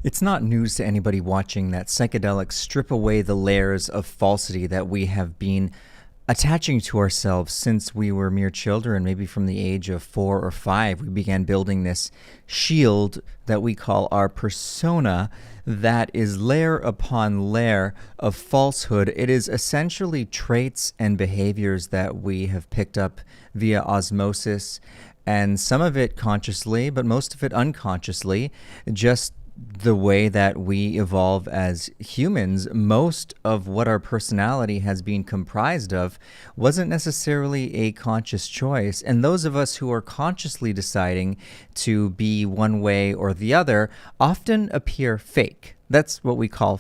It's not news to anybody watching that psychedelics strip away the layers of falsity that we have been attaching to ourselves since we were mere children. Maybe from the age of 4 or 5, we began building this shield that we call our persona, that is layer upon layer of falsehood. It is essentially traits and behaviors that we have picked up via osmosis, and some of it consciously, but most of it unconsciously, just the way that we evolve as humans. Most of what our personality has been comprised of wasn't necessarily a conscious choice. And those of us who are consciously deciding to be one way or the other often appear fake. That's what we call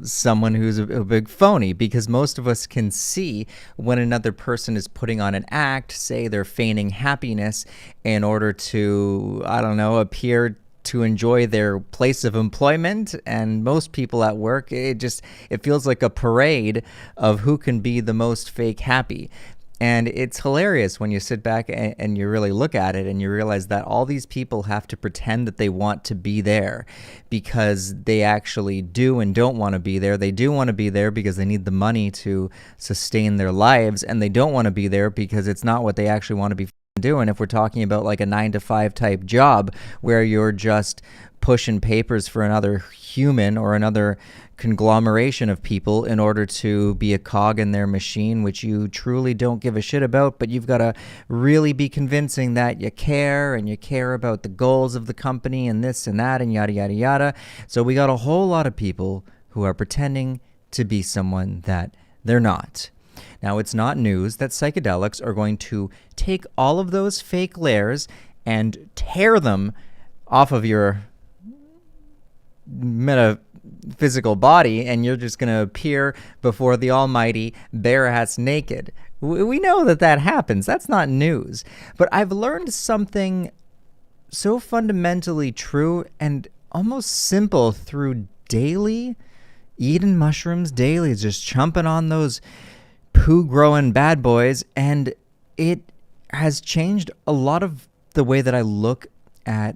someone who's a big phony, because most of us can see when another person is putting on an act, say they're feigning happiness in order to, appear to enjoy their place of employment. And most people at work, it feels like a parade of who can be the most fake happy. And it's hilarious when you sit back and you really look at it and you realize that all these people have to pretend that they want to be there because they actually do and don't want to be there. They do want to be there because they need the money to sustain their lives, and they don't want to be there because it's not what they actually want to be doing. If we're talking about like a 9 to 5 type job where you're just pushing papers for another human or another conglomeration of people in order to be a cog in their machine, which you truly don't give a shit about, but you've got to really be convincing that you care, and you care about the goals of the company and this and that and yada, yada, yada. So we got a whole lot of people who are pretending to be someone that they're not. Now, it's not news that psychedelics are going to take all of those fake layers and tear them off of your metaphysical body, and you're just going to appear before the Almighty bare-ass naked. We know that happens. That's not news. But I've learned something so fundamentally true and almost simple through daily eating mushrooms, daily just chomping on those poo-growing bad boys, and it has changed a lot of the way that I look at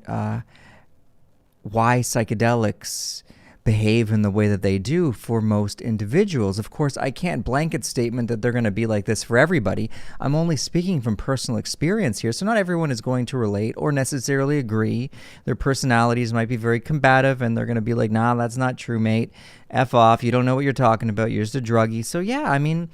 why psychedelics behave in the way that they do for most individuals. Of course, I can't blanket statement that they're going to be like this for everybody. I'm only speaking from personal experience here, so not everyone is going to relate or necessarily agree. Their personalities might be very combative, and they're going to be like, nah, that's not true, mate. F off. You don't know what you're talking about. You're just a druggie. So yeah, I mean,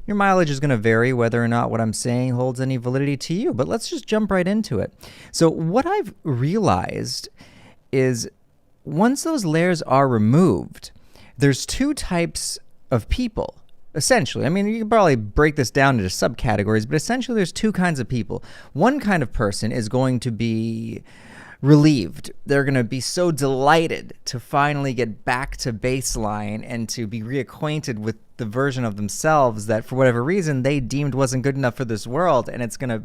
your mileage is going to vary whether or not what I'm saying holds any validity to you, but let's just jump right into it. So what I've realized is once those layers are removed, there's two types of people, essentially. I mean, you can probably break this down into subcategories, but essentially there's two kinds of people. One kind of person is going to be relieved. They're going to be so delighted to finally get back to baseline and to be reacquainted with the version of themselves that for whatever reason they deemed wasn't good enough for this world. And it's going to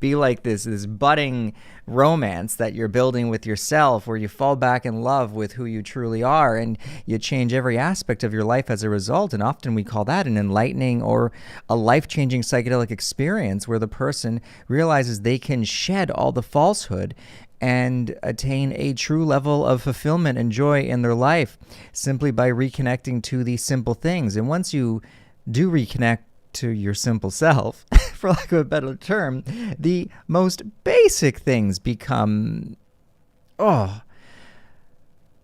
be like this budding romance that you're building with yourself, where you fall back in love with who you truly are, and you change every aspect of your life as a result. And often we call that an enlightening or a life-changing psychedelic experience, where the person realizes they can shed all the falsehood and attain a true level of fulfillment and joy in their life simply by reconnecting to these simple things. And once you do reconnect to your simple self, for lack of a better term, the most basic things become,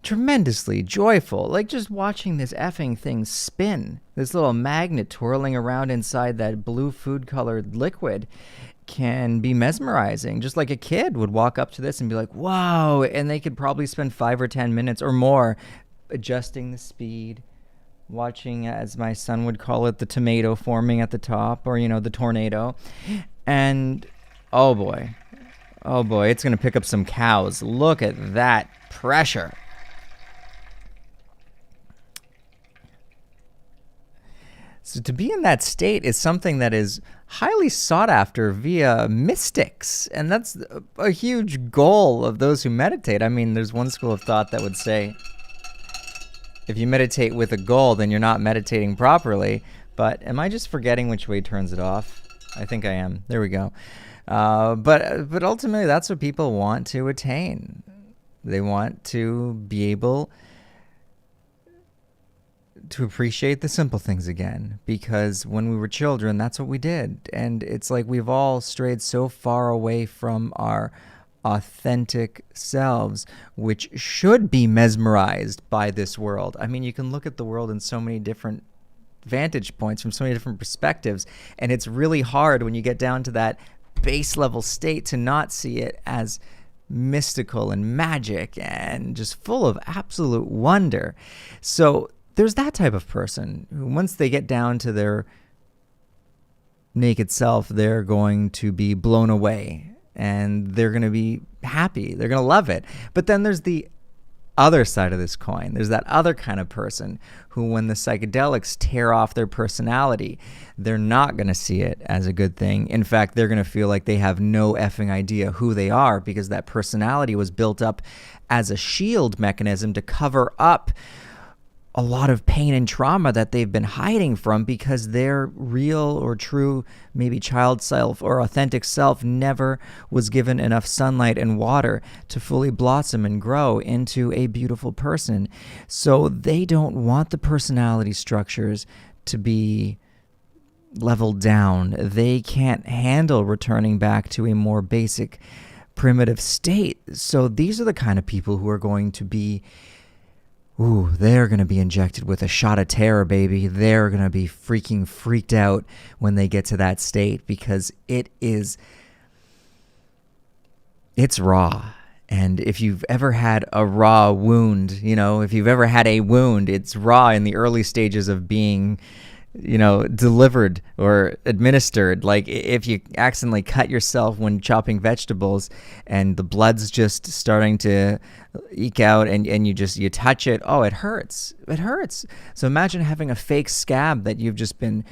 tremendously joyful. Like just watching this effing thing spin, this little magnet twirling around inside that blue food-colored liquid, can be mesmerizing. Just like a kid would walk up to this and be like, wow, and they could probably spend 5 or 10 minutes or more adjusting the speed, watching, as my son would call it, the tomato forming at the top, or the tornado. And oh boy, it's gonna pick up some cows. Look at that pressure. So to be in that state is something that is highly sought after via mystics, and that's a huge goal of those who meditate. I mean, there's one school of thought that would say if you meditate with a goal, then you're not meditating properly. But am I just forgetting which way turns it off? I think I am. There we go. But ultimately, that's what people want to attain. They want to be able to appreciate the simple things again, because when we were children, that's what we did. And it's like we've all strayed so far away from our authentic selves, which should be mesmerized by this world. I mean, you can look at the world in so many different vantage points from so many different perspectives, and it's really hard when you get down to that base level state to not see it as mystical and magic and just full of absolute wonder. So there's that type of person who, once they get down to their naked self, they're going to be blown away and they're going to be happy. They're going to love it. But then there's the other side of this coin. There's that other kind of person who, when the psychedelics tear off their personality, they're not going to see it as a good thing. In fact, they're going to feel like they have no effing idea who they are, because that personality was built up as a shield mechanism to cover up a lot of pain and trauma that they've been hiding from, because their real or true, maybe child self or authentic self never was given enough sunlight and water to fully blossom and grow into a beautiful person. So they don't want the personality structures to be leveled down. They can't handle returning back to a more basic, primitive state. So these are the kind of people who are going to be they're going to be injected with a shot of terror, baby. They're going to be freaking freaked out when they get to that state, because it's raw. And if you've ever had a raw wound, if you've ever had a wound, it's raw in the early stages of being, delivered or administered. Like if you accidentally cut yourself when chopping vegetables and the blood's just starting to eke out and you touch it, it hurts. It hurts. So imagine having a fake scab that you've just been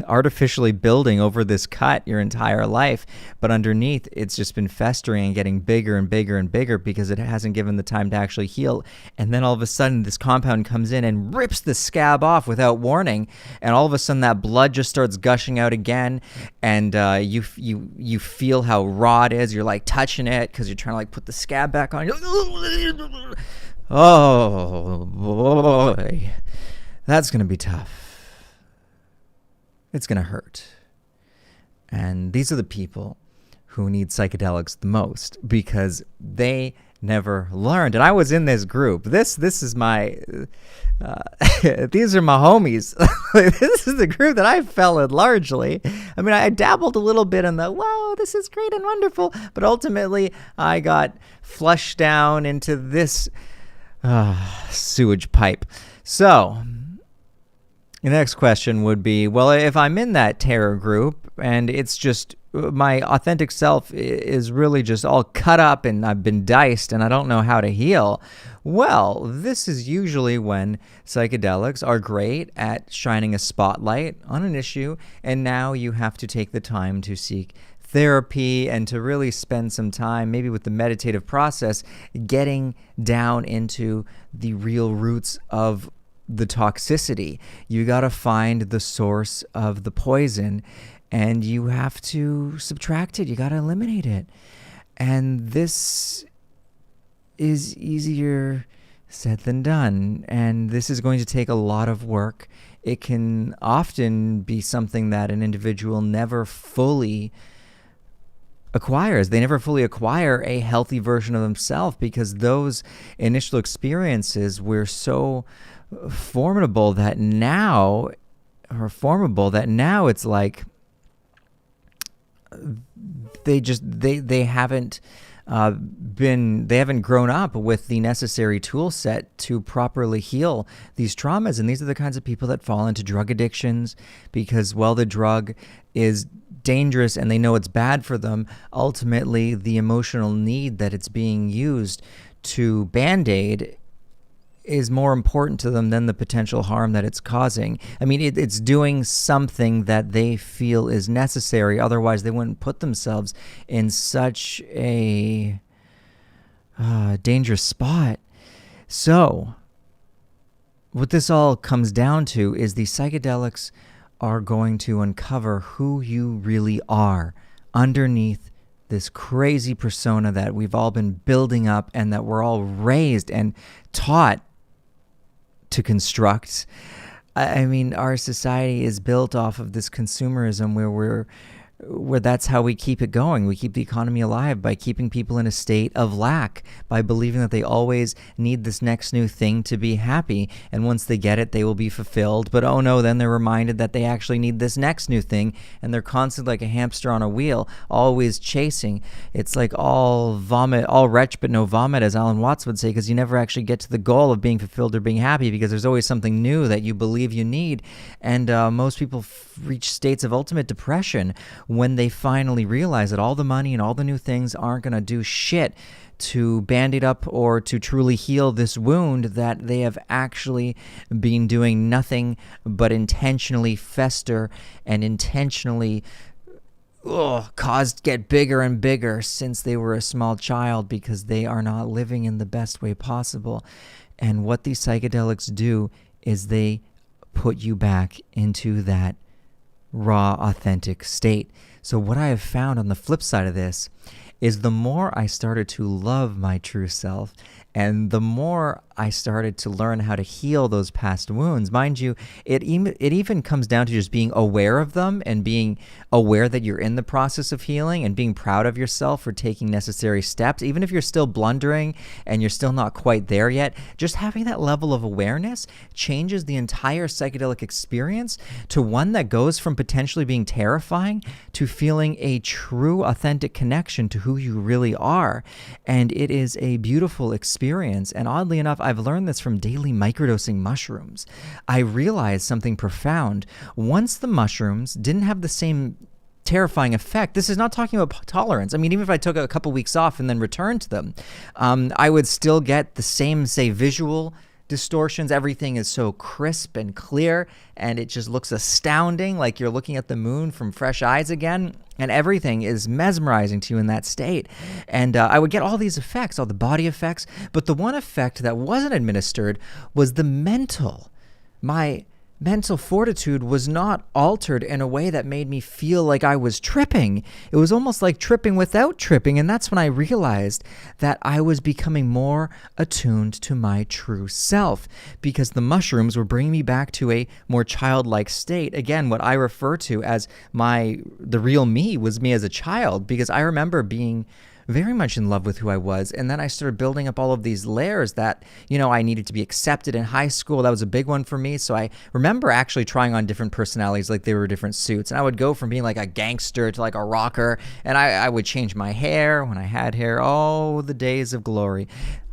artificially building over this cut your entire life, but underneath it's just been festering and getting bigger and bigger and bigger because it hasn't given the time to actually heal. And then all of a sudden this compound comes in and rips the scab off without warning, and all of a sudden that blood just starts gushing out again, and you feel how raw it is. You're like touching it because you're trying to like put the scab back on. Oh boy, that's gonna be tough. It's going to hurt. And these are the people who need psychedelics the most, because they never learned. And I was in this group. This is my, these are my homies. This is the group that I fell in largely. I mean, I dabbled a little bit in the, wow, this is great and wonderful. But ultimately, I got flushed down into this sewage pipe. So the next question would be, well, if I'm in that terror group and it's just my authentic self is really just all cut up and I've been diced and I don't know how to heal, well, this is usually when psychedelics are great at shining a spotlight on an issue, and now you have to take the time to seek therapy and to really spend some time, maybe with the meditative process, getting down into the real roots of the toxicity. You got to find the source of the poison and you have to subtract it. You got to eliminate it. And this is easier said than done. And this is going to take a lot of work. It can often be something that an individual never fully acquires. They never fully acquire a healthy version of themselves, because those initial experiences were so formidable that now it's like they haven't grown up with the necessary tool set to properly heal these traumas. And these are the kinds of people that fall into drug addictions because, well, the drug is dangerous and they know it's bad for them. Ultimately, the emotional need that it's being used to band-aid is more important to them than the potential harm that it's causing. I mean, it's doing something that they feel is necessary. Otherwise, they wouldn't put themselves in such a dangerous spot. So, what this all comes down to is the psychedelics are going to uncover who you really are underneath this crazy persona that we've all been building up and that we're all raised and taught to construct. I mean, our society is built off of this consumerism where that's how we keep it going. We keep the economy alive by keeping people in a state of lack, by believing that they always need this next new thing to be happy. And once they get it, they will be fulfilled. But oh no, then they're reminded that they actually need this next new thing. And they're constantly like a hamster on a wheel, always chasing. It's like all vomit, all retch, but no vomit, as Alan Watts would say, because you never actually get to the goal of being fulfilled or being happy, because there's always something new that you believe you need. And most people reach states of ultimate depression when they finally realize that all the money and all the new things aren't going to do shit to band-aid up or to truly heal this wound that they have actually been doing nothing but intentionally fester and intentionally caused get bigger and bigger since they were a small child, because they are not living in the best way possible. And what these psychedelics do is they put you back into that raw, authentic state. So what I have found on the flip side of this is the more I started to love my true self, and the more I started to learn how to heal those past wounds, mind you, it even comes down to just being aware of them and being aware that you're in the process of healing and being proud of yourself for taking necessary steps. Even if you're still blundering and you're still not quite there yet, just having that level of awareness changes the entire psychedelic experience to one that goes from potentially being terrifying to feeling a true, authentic connection to who you really are. And it is a beautiful experience. And oddly enough, I've learned this from daily microdosing mushrooms. I realized something profound. Once the mushrooms didn't have the same terrifying effect, this is not talking about tolerance. I mean, even if I took a couple weeks off and then returned to them, I would still get the same, say, visual distortions. Everything is so crisp and clear, and it just looks astounding, like you're looking at the moon from fresh eyes again, and everything is mesmerizing to you in that state. And I would get all these effects, all the body effects, but the one effect that wasn't administered was the mental. My mental fortitude was not altered in a way that made me feel like I was tripping. It was almost like tripping without tripping, and that's when I realized that I was becoming more attuned to my true self, because the mushrooms were bringing me back to a more childlike state. Again, what I refer to as the real me was me as a child, because I remember being very much in love with who I was. And then I started building up all of these layers that, I needed to be accepted in high school. That was a big one for me. So I remember actually trying on different personalities, like they were different suits. And I would go from being like a gangster to like a rocker. And I would change my hair when I had hair. Oh, the days of glory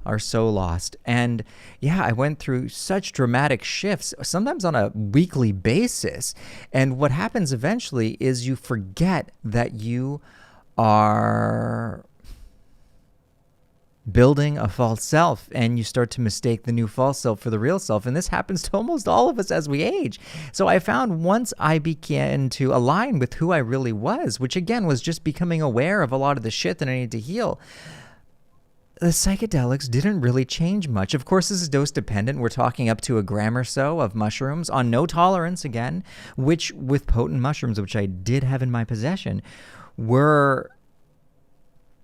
are so lost. And yeah, I went through such dramatic shifts, sometimes on a weekly basis. And what happens eventually is you forget that you are building a false self, and you start to mistake the new false self for the real self. And this happens to almost all of us as we age. So I found once I began to align with who I really was, which again was just becoming aware of a lot of the shit that I needed to heal, the psychedelics didn't really change much. Of course, this is dose dependent. We're talking up to a gram or so of mushrooms on no tolerance again, which with potent mushrooms, which I did have in my possession,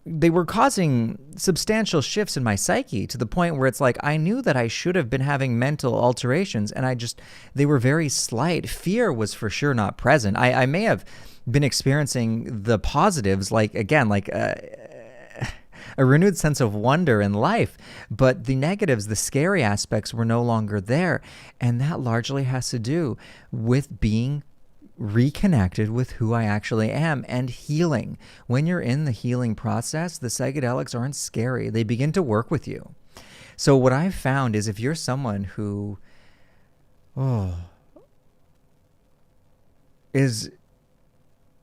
they were causing substantial shifts in my psyche, to the point where it's like I knew that I should have been having mental alterations, and they were very slight. Fear was for sure not present. I may have been experiencing the positives, like a renewed sense of wonder in life, but the negatives, the scary aspects, were no longer there. And that largely has to do with being reconnected with who I actually am and healing. When you're in the healing process, the psychedelics aren't scary. They begin to work with you. So what I've found is, if you're someone who is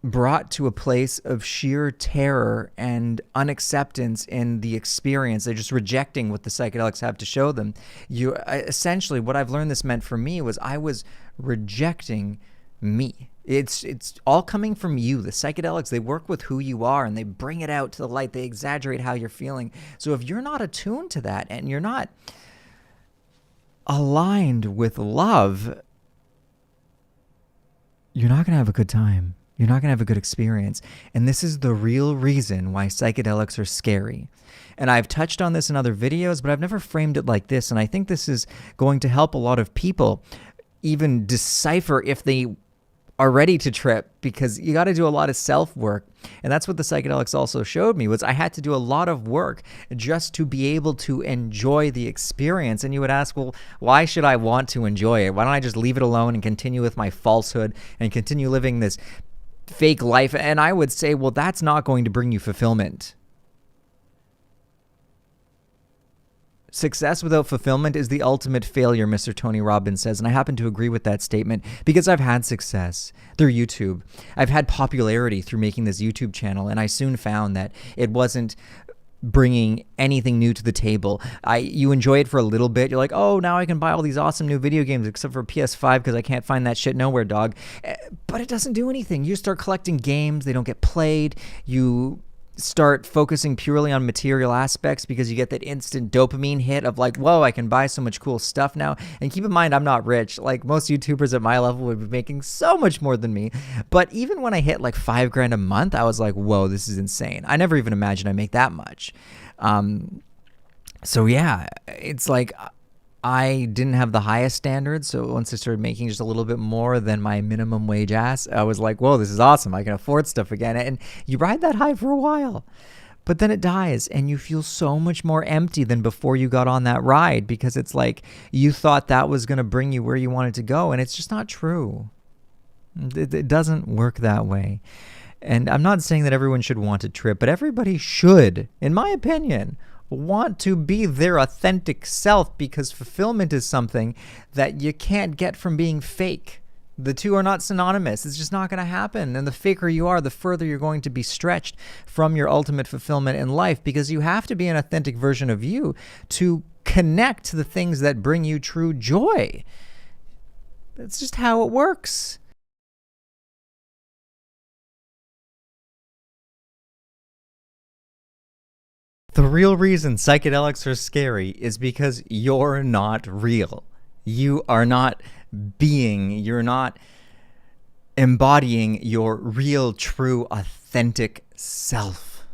brought to a place of sheer terror and unacceptance in the experience, they're just rejecting what the psychedelics have to show them. Essentially, what I've learned this meant for me was I was rejecting me. It's all coming from you. The psychedelics, they work with who you are, and they bring it out to the light. They exaggerate how you're feeling. So if you're not attuned to that, and you're not aligned with love, you're not going to have a good time. You're not going to have a good experience. And this is the real reason why psychedelics are scary. And I've touched on this in other videos, but I've never framed it like this. And I think this is going to help a lot of people even decipher if they are ready to trip, because you got to do a lot of self-work. And that's what the psychedelics also showed me, was I had to do a lot of work just to be able to enjoy the experience. And you would ask, well, why should I want to enjoy it? Why don't I just leave it alone and continue with my falsehood and continue living this fake life? And I would say, well, that's not going to bring you fulfillment. Success without fulfillment is the ultimate failure, Mr. Tony Robbins says. And I happen to agree with that statement because I've had success through YouTube. I've had popularity through making this YouTube channel, and I soon found that it wasn't bringing anything new to the table. You enjoy it for a little bit. You're like, oh, now I can buy all these awesome new video games except for PS5 because I can't find that shit nowhere, dog. But it doesn't do anything. You start collecting games. They don't get played. You start focusing purely on material aspects because you get that instant dopamine hit of like, whoa, I can buy so much cool stuff now. And keep in mind, I'm not rich. Like most YouTubers at my level would be making so much more than me. But even when I hit like $5,000 a month, I was like, whoa, this is insane. I never even imagined I make that much. So yeah, it's like I didn't have the highest standards. So once I started making just a little bit more than my minimum wage ass, I was like, whoa, this is awesome. I can afford stuff again. And you ride that high for a while, but then it dies and you feel so much more empty than before you got on that ride, because it's like you thought that was going to bring you where you wanted to go. And it's just not true. It doesn't work that way. And I'm not saying that everyone should want to trip, but everybody should, in my opinion, want to be their authentic self, because fulfillment is something that you can't get from being fake. The two are not synonymous. It's just not going to happen. And the faker you are, the further you're going to be stretched from your ultimate fulfillment in life, because you have to be an authentic version of you to connect to the things that bring you true joy. That's just how it works. The real reason psychedelics are scary is because you're not real. You are not you're not embodying your real, true, authentic self.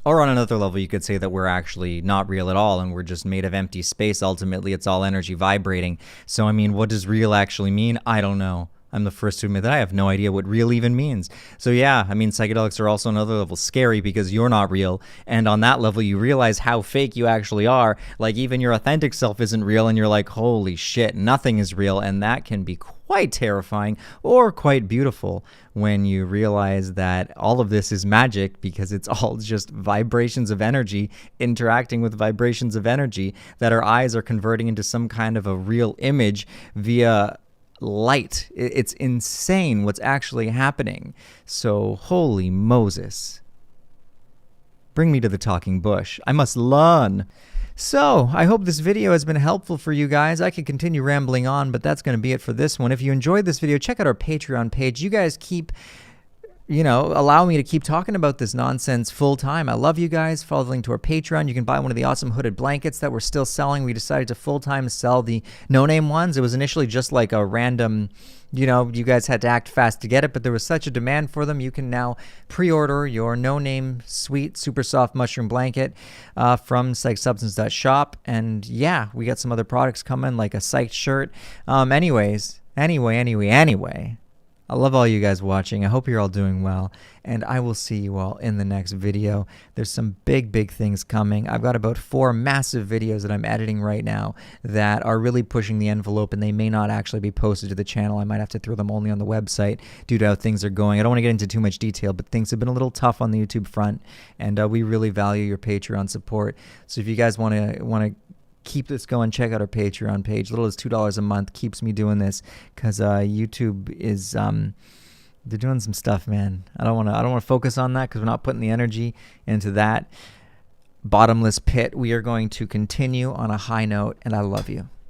Or on another level, you could say that we're actually not real at all and we're just made of empty space. Ultimately, it's all energy vibrating. So, I mean, what does real actually mean? I don't know. I'm the first to admit that I have no idea what real even means. So yeah, I mean, psychedelics are also another level scary because you're not real. And on that level, you realize how fake you actually are. Like even your authentic self isn't real and you're like, holy shit, nothing is real. And that can be quite terrifying or quite beautiful when you realize that all of this is magic, because it's all just vibrations of energy interacting with vibrations of energy that our eyes are converting into some kind of a real image via light. It's insane what's actually happening. So holy Moses, bring me to the talking bush. I must learn. So I hope this video has been helpful for you guys. I could continue rambling on, but that's going to be it for this one. If you enjoyed this video, check out our Patreon page. You guys keep allow me to keep talking about this nonsense full time. I love you guys. Follow the link to our Patreon. You can buy one of the awesome hooded blankets that we're still selling. We decided to full time sell the no-name ones. It was initially just like a random, you guys had to act fast to get it, but there was such a demand for them. You can now pre-order your no-name sweet, super soft mushroom blanket from psychedsubstance.shop. And yeah, we got some other products coming, like a psyched shirt. Anyway. I love all you guys watching. I hope you're all doing well, and I will see you all in the next video. There's some big things coming. I've got about 4 massive videos that I'm editing right now that are really pushing the envelope, and they may not actually be posted to the channel. I might have to throw them only on the website due to how things are going. I don't want to get into too much detail, but things have been a little tough on the YouTube front, and we really value your Patreon support. So if you guys want to keep this going, check out our Patreon page. Little as $2 a month keeps me doing this, because YouTube is they're doing some stuff, man. I don't want to focus on that because we're not putting the energy into that bottomless pit. We are going to continue on a high note, and I love you.